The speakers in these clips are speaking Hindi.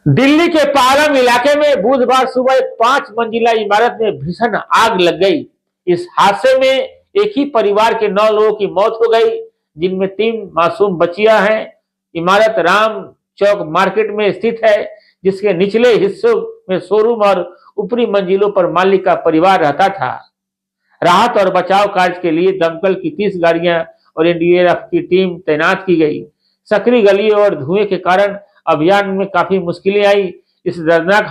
दिल्ली के पालम इलाके में बुधवार सुबह एक 5 मंजिला इमारत में भीषण आग लग गई। इस हादसे में एक ही परिवार के 9 लोगों की मौत हो गई, जिनमें 3 मासूम बच्चियां हैं। इमारत राम चौक मार्केट में स्थित है, जिसके निचले हिस्सों में शोरूम और ऊपरी मंजिलों पर मालिक का परिवार रहता था। राहत और बचाव कार्य के लिए दमकल की 30 गाड़ियां और एनडीआरएफ की टीम तैनात की गई। सकरी गलियों और धुएं के कारण अभियान में काफी मुश्किलें आई। इस दर्दनाक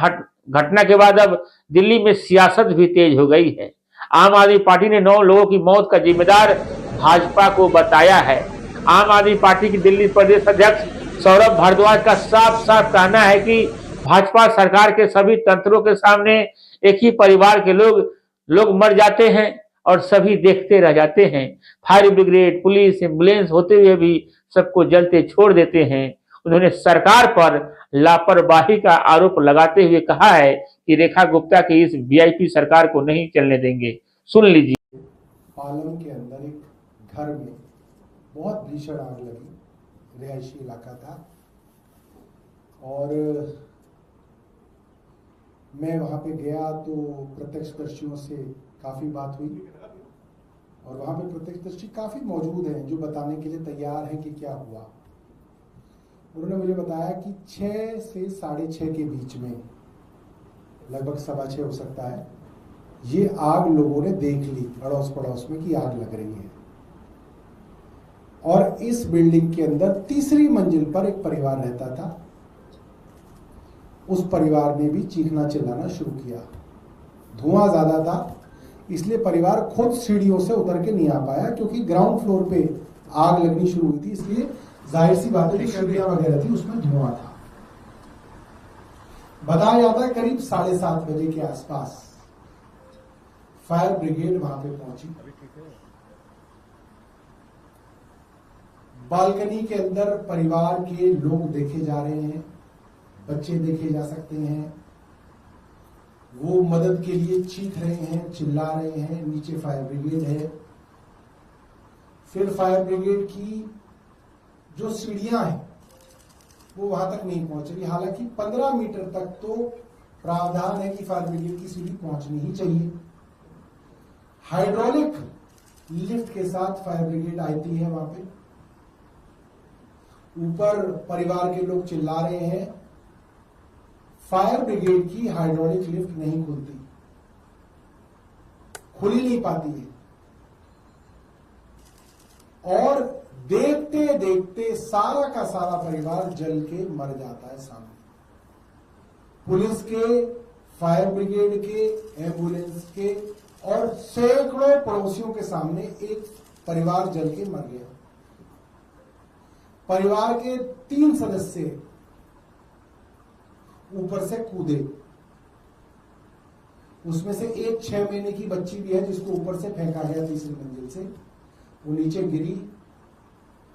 घटना के बाद अब दिल्ली में सियासत भी तेज हो गई है। आम आदमी पार्टी ने 9 लोगों की मौत का जिम्मेदार भाजपा को बताया है। आम आदमी पार्टी की दिल्ली प्रदेश अध्यक्ष सौरभ भारद्वाज का साफ साफ कहना है कि भाजपा सरकार के सभी तंत्रों के सामने एक ही परिवार के लोग मर जाते हैं और सभी देखते रह जाते हैं। फायर ब्रिगेड, पुलिस, एम्बुलेंस होते हुए भी सबको जलते छोड़ देते हैं। उन्होंने सरकार पर लापरवाही का आरोप लगाते हुए कहा है कि रेखा गुप्ता की इस वीआईपी सरकार को नहीं चलने देंगे। सुन लीजिए। पालम के अंदर एक घर में बहुत भीषण आग लगी। रिहायशी इलाका था और मैं वहां पे गया तो प्रत्यक्षदर्शियों से काफी बात हुई और वहां पे प्रत्यक्षदर्शी काफी मौजूद हैं जो बताने के लिए तैयार हैं कि क्या हुआ। उन्होंने मुझे बताया कि 6 से 6:30 के बीच में, लगभग 6:15 हो सकता है, ये आग लोगों ने देख ली अड़ोस पड़ोस में कि आग लग रही है। और इस बिल्डिंग के अंदर तीसरी मंजिल पर एक परिवार रहता था। उस परिवार ने भी चीखना चिल्लाना शुरू किया। धुआं ज्यादा था, इसलिए परिवार खुद सीढ़ियों से उतर के नहीं आ पाया, क्योंकि ग्राउंड फ्लोर पे आग लगनी शुरू हुई थी। इसलिए जाहिर सी बात है, जो सीढ़ियां वगैरह थी उसमें धुआं था। बताया जाता है करीब 7:30 बजे के आसपास फायर ब्रिगेड वहां पे पहुंची। बालकनी के अंदर परिवार के लोग देखे जा रहे हैं, बच्चे देखे जा सकते हैं। वो मदद के लिए चीख रहे हैं, चिल्ला रहे हैं। नीचे फायर ब्रिगेड है। फिर फायर ब्रिगेड की जो सीढ़ियां हैं वो वहां तक नहीं पहुंच रही। हालांकि 15 मीटर तक तो प्रावधान है कि फायर ब्रिगेड की सीढ़ी पहुंचनी ही चाहिए। हाइड्रोलिक लिफ्ट के साथ फायर ब्रिगेड आती है वहां पे। ऊपर परिवार के लोग चिल्ला रहे हैं। फायर ब्रिगेड की हाइड्रोलिक लिफ्ट नहीं खुलती, खुल ही नहीं पाती है। और देखते देखते सारा का सारा परिवार जल के मर जाता है सामने। पुलिस के, फायर ब्रिगेड के, एम्बुलेंस के और सैकड़ों पड़ोसियों के सामने एक परिवार जल के मर गया। परिवार के 3 सदस्य ऊपर से कूदे। उसमें से एक 6 महीने की बच्ची भी है, जिसको ऊपर से फेंका गया तीसरी मंजिल से। वो नीचे गिरी,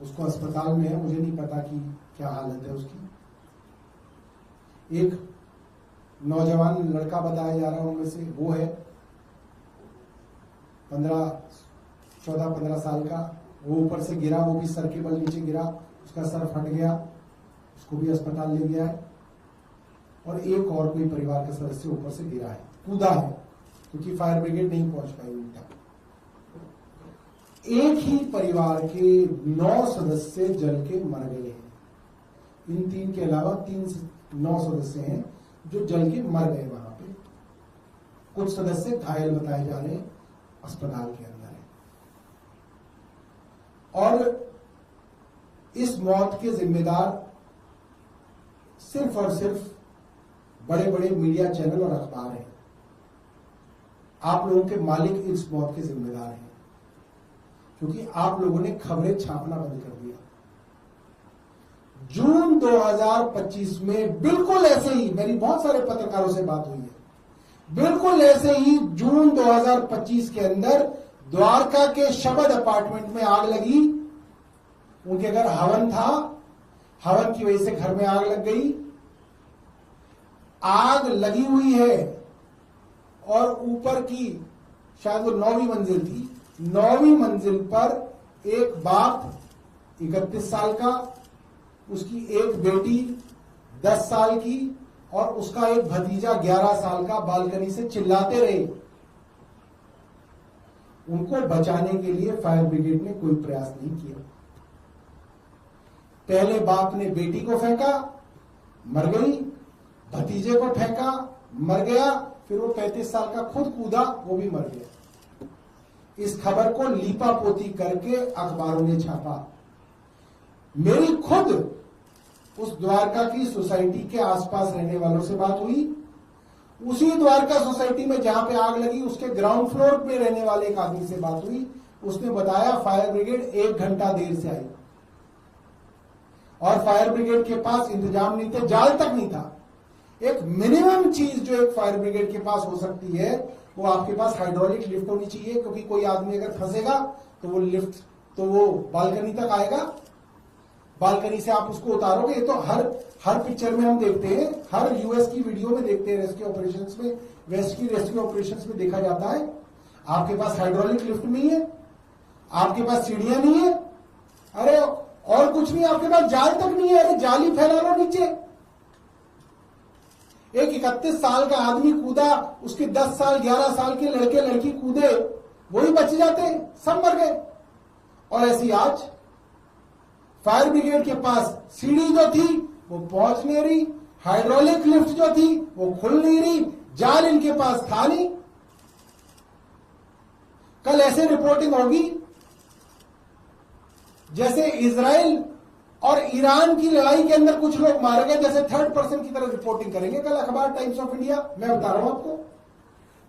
उसको अस्पताल में है। मुझे नहीं पता कि क्या हालत है उसकी। एक नौजवान लड़का बताया जा रहा है उनमें से, वो है 14-15 साल का। वो ऊपर से गिरा, वो भी सर के बल नीचे गिरा, उसका सर फट गया, उसको भी अस्पताल ले गया है। और एक और कोई परिवार का सदस्य ऊपर से गिरा है, कूदा है, क्योंकि फायर ब्रिगेड नहीं पहुंच पाई उल्टा। एक ही परिवार के 9 सदस्य जल के मर गए हैं। इन 3 के अलावा 9 सदस्य हैं जो जल के मर गए वहां पे। कुछ सदस्य घायल बताए जा रहे हैं, अस्पताल के अंदर है। और इस मौत के जिम्मेदार सिर्फ और सिर्फ बड़े बड़े मीडिया चैनल और अखबार हैं। आप लोगों के मालिक इस मौत के जिम्मेदार हैं, क्योंकि आप लोगों ने खबरें छापना बंद कर दिया। जून 2025 में बिल्कुल ऐसे ही, मेरी बहुत सारे पत्रकारों से बात हुई है, बिल्कुल ऐसे ही जून 2025 के अंदर द्वारका के शबद अपार्टमेंट में आग लगी। उनके घर हवन था, हवन की वजह से घर में आग लग गई। आग लगी हुई है और ऊपर की शायद वो 9वीं मंजिल थी। 9वीं मंजिल पर एक बाप 31 साल का, उसकी एक बेटी 10 साल की और उसका एक भतीजा 11 साल का बालकनी से चिल्लाते रहे। उनको बचाने के लिए फायर ब्रिगेड ने कोई प्रयास नहीं किया। पहले बाप ने बेटी को फेंका, मर गई, भतीजे को फेंका, मर गया, फिर वो 35 साल का खुद कूदा, वो भी मर गया। इस खबर को लीपापोती करके अखबारों ने छापा। मेरी खुद उस द्वारका की सोसाइटी के आसपास रहने वालों से बात हुई। उसी द्वारका सोसाइटी में जहां पे आग लगी उसके ग्राउंड फ्लोर पे रहने वाले एक आदमी से बात हुई। उसने बताया फायर ब्रिगेड 1 घंटा देर से आई और फायर ब्रिगेड के पास इंतजाम नहीं थे, जाल तक नहीं था। एक मिनिमम चीज जो एक फायर ब्रिगेड के पास हो सकती है वो आपके पास हाइड्रोलिक लिफ्ट होनी चाहिए, क्योंकि कोई आदमी अगर फंसेगा तो वो लिफ्ट तो वो बालकनी तक आएगा, बालकनी से आप उसको उतारोगे। ये तो हर पिक्चर में हम देखते हैं, हर यूएस की वीडियो में देखते हैं, रेस्क्यू ऑपरेशंस में, वेस्ट की रेस्क्यू ऑपरेशंस में देखा जाता है। आपके पास हाइड्रोलिक लिफ्ट नहीं है, आपके पास सीढ़ियां नहीं है, अरे और कुछ नहीं, आपके पास जाल तक नहीं है, अरे जाली फैला लो नीचे। एक 31 साल का आदमी कूदा, उसके 10 साल 11 साल के लड़के लड़की कूदे, वही बच जाते, सब मर गए। और ऐसी आज फायर ब्रिगेड के पास सीढ़ी जो थी वो पहुंच नहीं रही, हाइड्रोलिक लिफ्ट जो थी वो खुल नहीं रही, जाल इनके पास था नहीं। कल ऐसे रिपोर्टिंग होगी जैसे इजराइल और ईरान की लड़ाई के अंदर कुछ लोग मारे गए, जैसे थर्ड पर्सन की तरह रिपोर्टिंग करेंगे। कल अखबार टाइम्स ऑफ इंडिया, मैं बता रहा हूं आपको,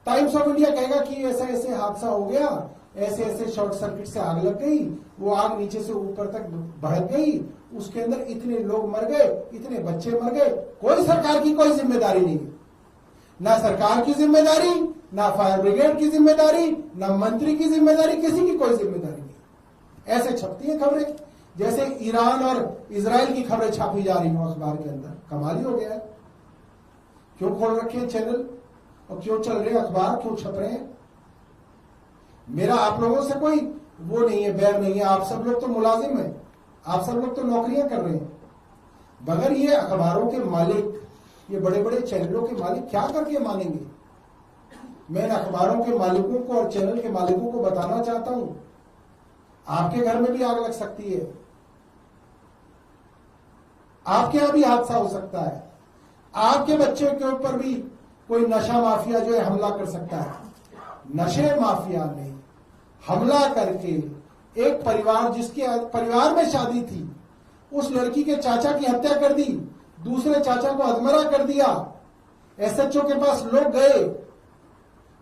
टाइम्स ऑफ इंडिया कहेगा कि ऐसा ऐसे हादसा हो गया, ऐसे ऐसे शॉर्ट सर्किट से आग लग गई, वो आग नीचे से ऊपर तक भड़क गई, उसके अंदर इतने लोग मर गए, इतने बच्चे मर गए। कोई सरकार की कोई जिम्मेदारी नहीं है, ना सरकार की जिम्मेदारी, ना फायर ब्रिगेड की जिम्मेदारी, ना मंत्री की जिम्मेदारी, किसी की कोई जिम्मेदारी नहीं। ऐसे छपती है खबरें जैसे ईरान और इजराइल की खबरें छापी जा रही हो अखबार के अंदर। कमाल ही हो गया है। क्यों खोल रखे हैं चैनल और क्यों चल रहे अखबार, क्यों छप रहे हैं? मेरा आप लोगों से कोई वो नहीं है, बैर नहीं है। आप सब लोग तो मुलाजिम हैं, आप सब लोग तो नौकरियां कर रहे हैं। मगर ये अखबारों के मालिक, ये बड़े बड़े चैनलों के मालिक क्या करके मानेंगे? मैं अखबारों के मालिकों को और चैनल के मालिकों को बताना चाहता हूं, आपके घर में भी आग लग सकती है, आपके यहां भी हादसा हो सकता है, आपके बच्चों के ऊपर भी कोई नशा माफिया जो है हमला कर सकता है। नशे माफिया ने हमला करके एक परिवार, जिसके परिवार में शादी थी, उस लड़की के चाचा की हत्या कर दी, दूसरे चाचा को अधमरा कर दिया। एसएचओ के पास लोग गए,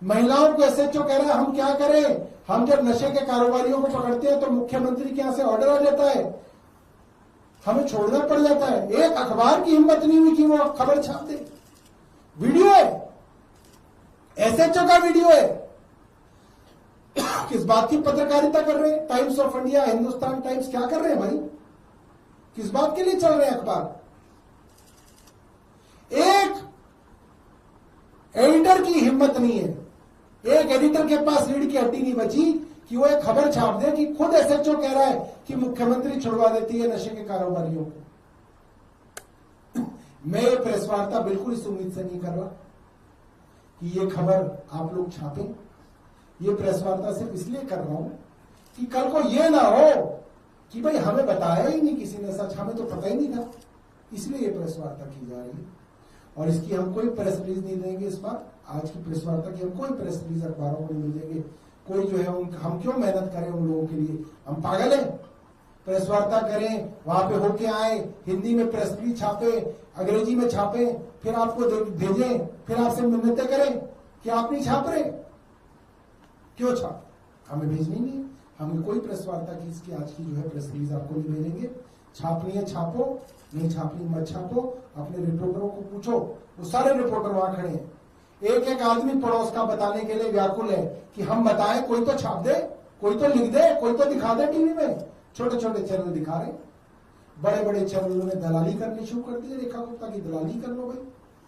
महिलाओं को एसएचओ कह रहा है हम क्या करें, हम जब नशे के कारोबारियों को पकड़ते हैं तो मुख्यमंत्री के यहां से ऑर्डर आ जाता है, हमें छोड़ना पड़ जाता है। एक अखबार की हिम्मत नहीं हुई कि वो खबर छाप दे। वीडियो है, एसएचओ का वीडियो है। किस बात की पत्रकारिता कर रहे हैं? Times of India, Hindustan times क्या कर रहे हैं भाई? किस बात के लिए चल रहे हैं अखबार? एक एडिटर की हिम्मत नहीं है, एक एडिटर के पास रीढ़ की हड्डी नहीं बची कि वो एक खबर छाप दे कि खुद एसएचओ कह रहा है कि मुख्यमंत्री छुड़वा देती है नशे के कारोबारियों को। मैं ये प्रेस वार्ता बिल्कुल इस उम्मीद से नहीं कर रहा कि ये खबर आप लोग छापें। ये प्रेस वार्ता सिर्फ इसलिए कर रहा हूं कि कल को ये ना हो कि भाई हमें बताया ही नहीं किसी ने, सच हमें तो पता ही नहीं था, इसलिए ये प्रेस वार्ता की जा रही है। और इसकी हम कोई प्रेस रिलीज नहीं देंगे इस बार, आज की प्रेस वार्ता की हम कोई प्रेस रिलीज अखबारों को नहीं देंगे। कोई जो है हम क्यों मेहनत करें उन लोगों के लिए? हम पागल हैं? प्रेस वार्ता करें, वहां पे होके आए, हिंदी में प्रेस रिलीज छापे, अंग्रेजी में छापे, फिर आपको भेजें, फिर आपसे मिन्नतें करें कि आप नहीं छाप रहे। क्यों छाप? हमें भेजनी नहीं है, हमें कोई प्रेस वार्ता की इसकी आज की जो है प्रेस रिलीज आपको नहीं भेजेंगे। छापनी है छापो, नहीं छापनी मत छापो। अपने रिपोर्टरों को पूछो, वो सारे रिपोर्टर वहां खड़े हैं, एक एक आदमी पड़ोस का बताने के लिए व्याकुल है कि हम बताएं, कोई तो छाप दे, कोई तो लिख दे, कोई तो दिखा दे टीवी में। छोटे छोटे चैनल दिखा रहे, बड़े बड़े चैनलों ने दलाली करनी शुरू कर दी। रेखा गुप्ता की दलाली कर लो भाई,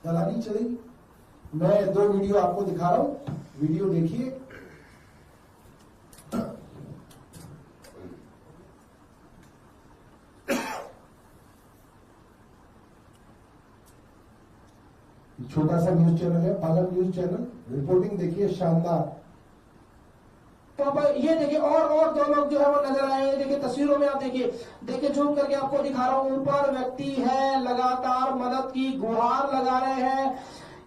दलाली चलेगी। मैं 2 वीडियो आपको दिखा रहा हूं, वीडियो देखिए। छोटा सा न्यूज चैनल है, पालन न्यूज चैनल। रिपोर्टिंग देखिए, शानदार। तो अब ये देखिए और दो लोग जो है वो नजर आए हैं। देखिए तस्वीरों में आप देखिए जूम करके आपको दिखा रहा हूं। ऊपर व्यक्ति है, लगातार मदद की गुहार लगा रहे हैं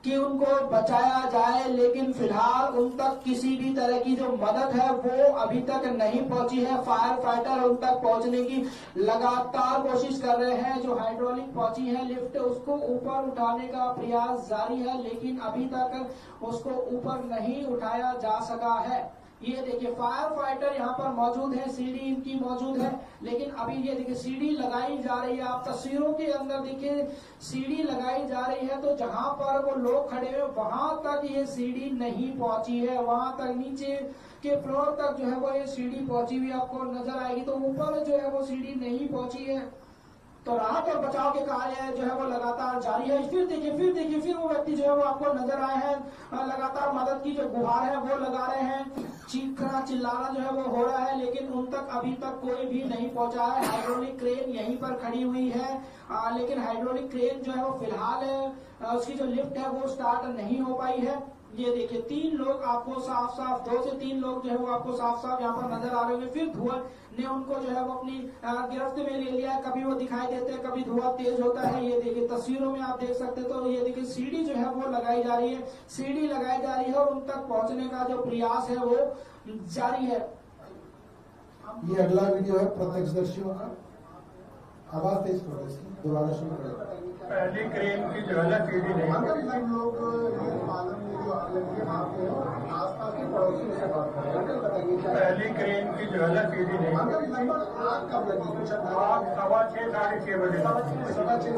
कि उनको बचाया जाए, लेकिन फिलहाल उन तक किसी भी तरह की जो मदद है वो अभी तक नहीं पहुंची है। फायर फाइटर उन तक पहुंचने की लगातार कोशिश कर रहे हैं। जो हाइड्रोलिक पहुंची है लिफ्ट, उसको ऊपर उठाने का प्रयास जारी है, लेकिन अभी तक उसको ऊपर नहीं उठाया जा सका है। ये देखिए फायर फाइटर यहाँ पर मौजूद है, सीढ़ी इनकी मौजूद है, लेकिन अभी ये देखिए सीढ़ी लगाई जा रही है। आप तस्वीरों के अंदर देखिए सीढ़ी लगाई जा रही है, तो जहां पर वो लोग खड़े हुए वहां तक ये सीढ़ी नहीं पहुंची है। वहां तक नीचे के फ्लोर तक जो है वो ये सीढ़ी पहुंची हुई आपको नजर आएगी, तो ऊपर जो है वो सीढ़ी नहीं पहुंची है। तो राहत और बचाव के कार्य जो है वो लगातार जारी है। फिर देखिए फिर वो व्यक्ति जो है वो आपको नजर आए हैं, लगातार मदद की जो गुहार है वो लगा रहे हैं। चीखना चिल्लाना जो है वो हो रहा है, लेकिन उन तक अभी तक कोई भी नहीं पहुंचा है। हाइड्रोलिक क्रेन यहीं पर खड़ी हुई है, लेकिन हाइड्रोलिक क्रेन जो है वो फिलहाल उसकी जो लिफ्ट है वो स्टार्ट नहीं हो पाई है। ये देखिए 3 लोग आपको साफ 2 से 3 लोग जो है वो आपको साफ यहाँ पर नजर आ रहे होंगे। फिर धुआं ने उनको जो है वो अपनी गिरफ्त में ले लिया है। कभी वो दिखाई देते हैं, कभी धुआं तेज होता है। ये देखिए तस्वीरों में आप देख सकते हैं। तो ये देखिए सीढ़ी जो है वो लगाई जा रही है, सीढ़ी लगाई जा रही है और उन तक पहुंचने का जो प्रयास है वो जारी है। ये अगला वीडियो है प्रत्यक्षदर्शियों का। आवाज तेज करो, इसकी दोबारा शुरू करें। पहली क्रेन की जो है ना सीढ़ी नहीं, हम लोग ये पालन में जो आग लगी है वहाँ पे आसपास के पड़ोसियों से बात कर रहे हैं, बताइए क्या पहली क्रेन की जो है ना सीढ़ी नहीं। लगभग आग कब लगी? आग 6:15 साढ़े 6 बजे। 6:30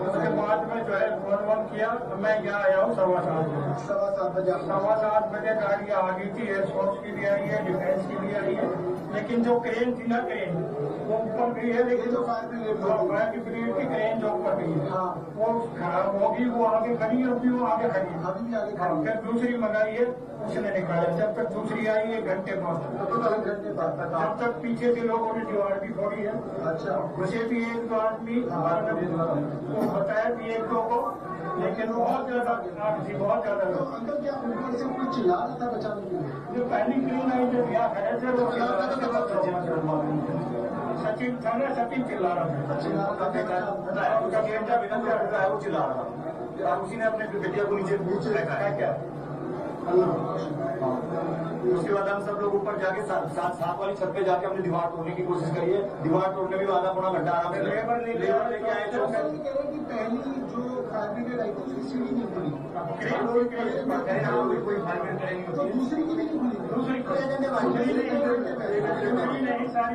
उसके बाद में जो है फोन किया तो मैं यहाँ आया हूँ 7:15 बजे। 7:15 बजे 7:15 बजे गाड़ी आ गई थी, एयरफोर्स की भी आई है, डिफेंस की भी आई है, लेकिन जो क्रेन थी ना क्रेन वो ऊपर गई है। लेकिन जो फायर ब्रिगेड की क्रेन जो ऊपर गई है वो खराब होगी, वो आगे खड़ी है, वो आगे खड़ी है। अभी भी आगे हाँ, फिर दूसरी मंगाई है, उसने निकाला। जब तक दूसरी आई 1 घंटे बाद, घंटे बाद तक जब तक पीछे से लोगों ने दीवार भी फोड़ी है। अच्छा उसे भी 1-2 आदमी वो बताया कि 1-2 को, लेकिन बहुत ज्यादा आग थी, बहुत ज्यादा। तो अंकल क्या ऊपर से कोई चिल्ला रहा था बचाने के लिए? जो पहली क्रीम आई जब यहाँ खड़े थे वो सचिन था ना, सचिन चिल्ला रहा था। उसका गेम था, बिना है वो चिल्ला रहा था, उसी ने अपने बेटिया को नीचे फेंका है क्या? उसके बाद हम सब लोग ऊपर जाके साथ वाली छत पे जाके हमने दीवार तोड़ने की कोशिश करी है। दीवार तोड़ने भी आधा पौना घंटा आराम से लेबर लेके आए। जो पहली जो फायर ब्रिगेड आई थी उसकी सीढ़ी नहीं खुली, कोई फायर ब्रिगेड तो दूसरी की भी नहीं खुली। दूसरी नहीं, सारी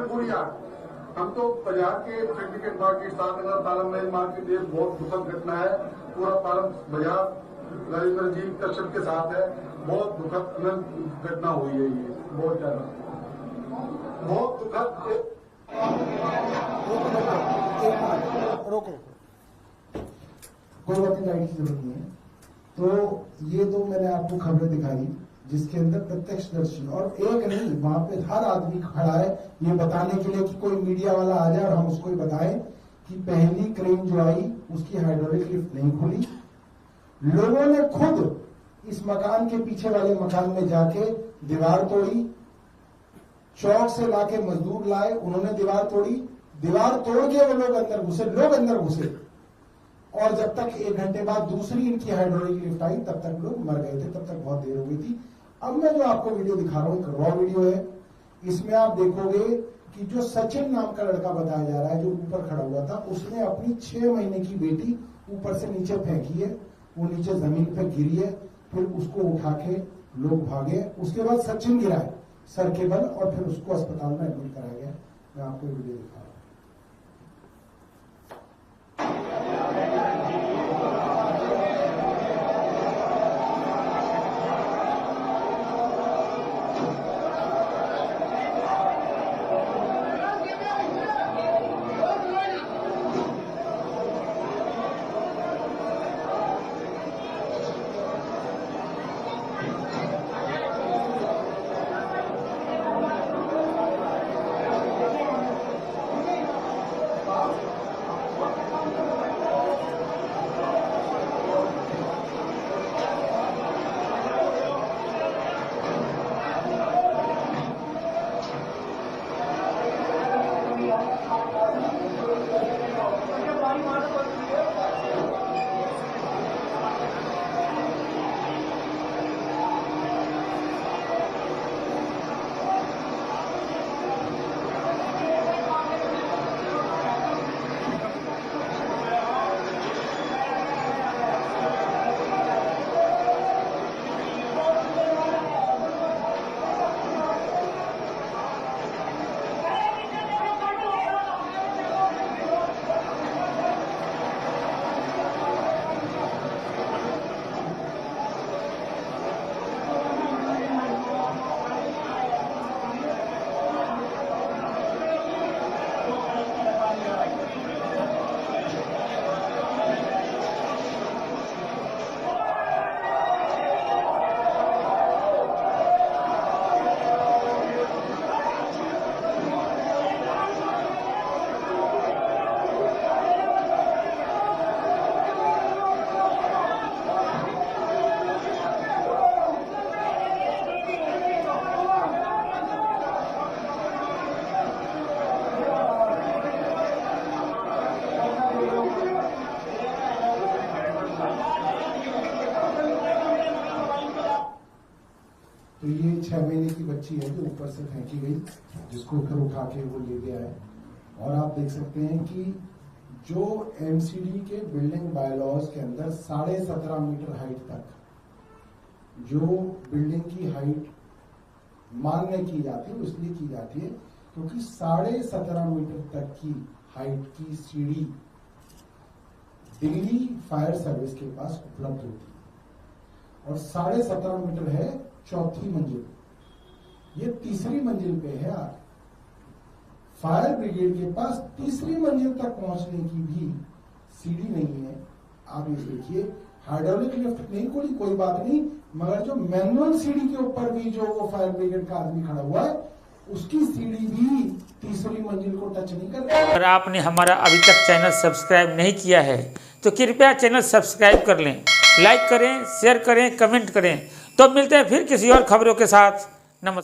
पूरी आग। हम तो बाजार के सिंडिकेट मार्केट, सातनगर, तालम महल मार्केट, ये बहुत दुखद घटना है। पूरा तालम बाजार राजेंद्र जी कश्यप के साथ है। बहुत दुखद घटना हुई है, ये बहुत ज्यादा बहुत दुखद। रोको, कोई बात नहीं, की जरूरत नहीं है। तो ये तो मैंने आपको खबरें दिखाई जिसके अंदर प्रत्यक्षदर्शी, और एक नहीं, वहां पे हर आदमी खड़ा है ये बताने के लिए कि कोई मीडिया वाला आ जाए और हम उसको बताएं कि पहली क्रेन जो आई उसकी हाइड्रोलिक लिफ्ट नहीं खुली। लोगों ने खुद इस मकान के पीछे वाले मकान में जाके दीवार तोड़ी, चौक से लाके मजदूर लाए, उन्होंने दीवार तोड़ी। दीवार तोड़ के वो लोग अंदर घुसे और जब तक 1 घंटे बाद दूसरी इनकी हाइड्रोलिक लिफ्ट आई तब तक लोग मर गए थे, तब तक बहुत देर हो गई थी। अब मैं जो आपको वीडियो दिखा रहा हूं एक रॉ वीडियो है। इसमें आप देखोगे कि जो सचिन नाम का लड़का बताया जा रहा है जो ऊपर खड़ा हुआ था, उसने अपनी 6 महीने की बेटी ऊपर से नीचे फेंकी है। वो नीचे जमीन पे गिरी है, फिर उसको उठा के लोग भागे। उसके बाद सचिन गिरा है सर के बल और फिर उसको अस्पताल में एडमिट कराया गया। मैं आपको वीडियो दिखा रहा हूं। महीने की बच्ची है जो ऊपर से फेंकी गई, जिसको फिर उठा के वो ले गया है। और आप देख सकते हैं कि जो एमसीडी के बिल्डिंग बायलॉज के अंदर 17.5 मीटर हाइट तक जो बिल्डिंग की हाइट मान्य की जाती है, इसलिए की जाती है क्योंकि 17.5 मीटर तक की हाइट की सीढ़ी दिल्ली फायर सर्विस के पास उपलब्ध होती है और 17.5 मीटर है चौथी मंजिल, ये तीसरी मंजिल पे है। आज फायर ब्रिगेड के पास तीसरी मंजिल तक पहुंचने की भी सीढ़ी नहीं है। आप ये देखिए, हाइड्रोलिक लिफ्ट नहीं, कोई बात नहीं, मगर जो मैनुअल सीढ़ी के ऊपर भी जो वो फायर ब्रिगेड का आदमी खड़ा हुआ है, उसकी सीढ़ी भी तीसरी मंजिल को टच नहीं कर रही। अगर आपने हमारा अभी तक चैनल सब्सक्राइब नहीं किया है तो कृपया चैनल सब्सक्राइब कर लें, लाइक करें, शेयर करें, कमेंट करें। तो मिलते हैं फिर किसी और खबरों के साथ।